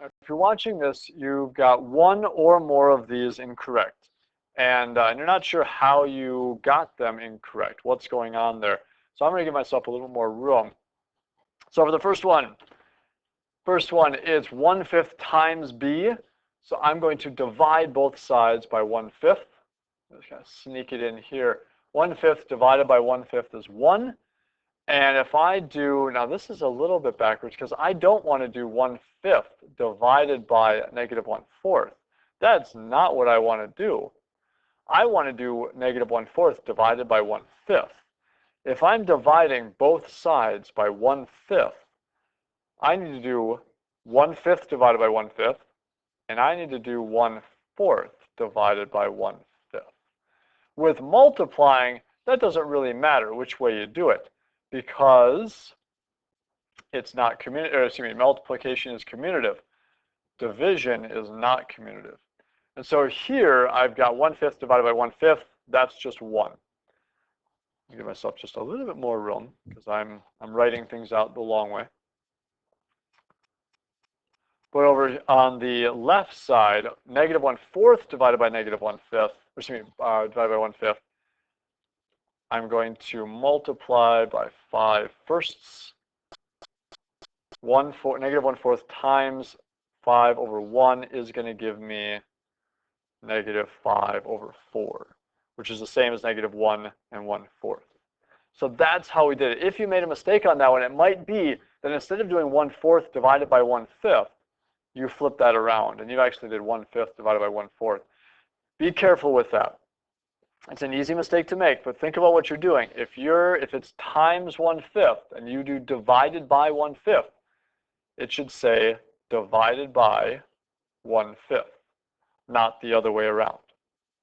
If you're watching this, you've got one or more of these incorrect. And you're not sure how you got them incorrect, what's going on there. So I'm going to give myself a little more room. So for the first one is 1/5 times b. So I'm going to divide both sides by 1/5. Just kind of sneak it in here. 1/5 divided by 1/5 is 1. And if I do, now this is a little bit backwards because I don't want to do 1/5 divided by -1/4. That's not what I want to do. I want to do -1/4 divided by 1/5. If I'm dividing both sides by 1/5, I need to do 1/5 divided by 1/5, and I need to do 1/4 divided by 1/5. With multiplying, that doesn't really matter which way you do it, because it's not multiplication is commutative. Division is not commutative. And so here I've got 1/5 divided by 1/5. That's just 1. I'll give myself just a little bit more room because I'm writing things out the long way. But over on the left side, -1/4 divided by -1/5, divided by 1/5, I'm going to multiply by 5/1. -1/4 times 5/1 is going to give me -5/4, which is the same as -1 1/4. So that's how we did it. If you made a mistake on that one, it might be that instead of doing 1/4 divided by 1/5, you flip that around and you actually did 1/5 divided by 1/4. Be careful with that. It's an easy mistake to make, but think about what you're doing. If it's times 1/5 and you do divided by 1/5, it should say divided by 1/5, not the other way around.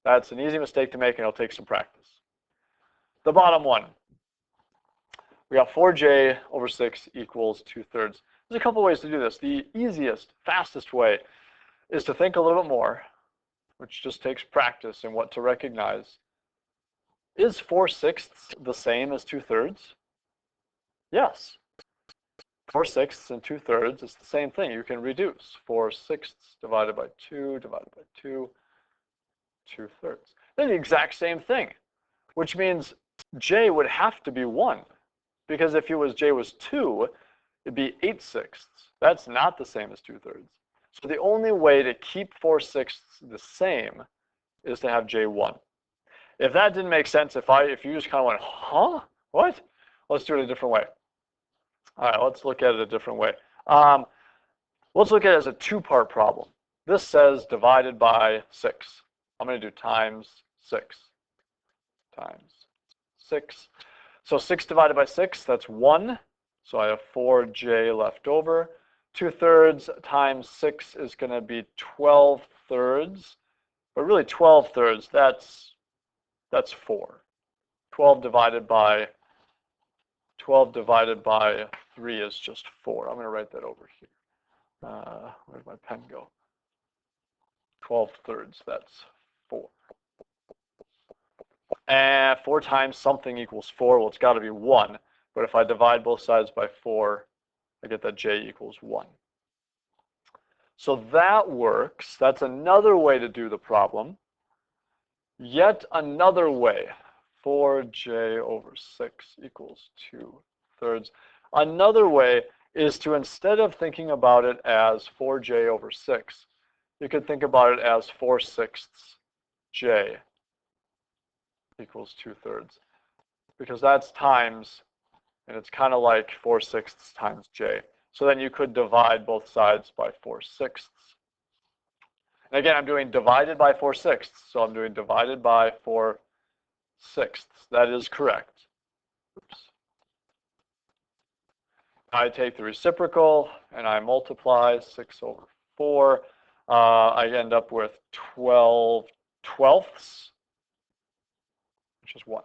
That's an easy mistake to make, and it'll take some practice. The bottom one, we got 4j over 6 equals 2/3. There's a couple ways to do this. The easiest, fastest way is to think a little bit more, which just takes practice in what to recognize. Is 4/6 the same as 2/3? Yes. 4/6 and 2/3 is the same thing. You can reduce 4/6 divided by 2 divided by 2, 2/3. They're the exact same thing, which means j would have to be 1, because if j was 2, it'd be 8/6. That's not the same as 2/3. So the only way to keep 4/6 the same is to have j 1. If that didn't make sense, if you just kind of went, huh? What? Let's do it a different way. All right, let's look at it a different way. Let's look at it as a two-part problem. This says divided by 6. I'm going to do times 6. Times 6. So 6 divided by 6, that's 1. So I have 4j left over. 2/3 times 6 is going to be 12/3. But really 12/3, that's 4. 12 divided by 3 is just 4. I'm going to write that over here. Where'd my pen go? 12/3, that's 4. And 4 times something equals 4. Well, it's got to be 1. But if I divide both sides by 4, I get that j equals 1. So that works. That's another way to do the problem. Yet another way, 4j over 6 equals 2/3. Another way is to, instead of thinking about it as 4j over 6, you could think about it as 4/6 j equals 2/3. Because that's times, and it's kind of like 4/6 times j. So then you could divide both sides by 4/6. And again, I'm doing divided by 4/6. So I'm doing divided by 4/6. That is correct. Oops. I take the reciprocal and I multiply 6 over 4. I end up with 12/12, which is 1.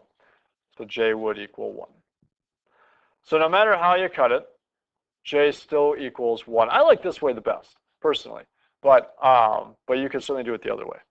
So j would equal 1. So no matter how you cut it, j still equals 1. I like this way the best, personally, but you can certainly do it the other way.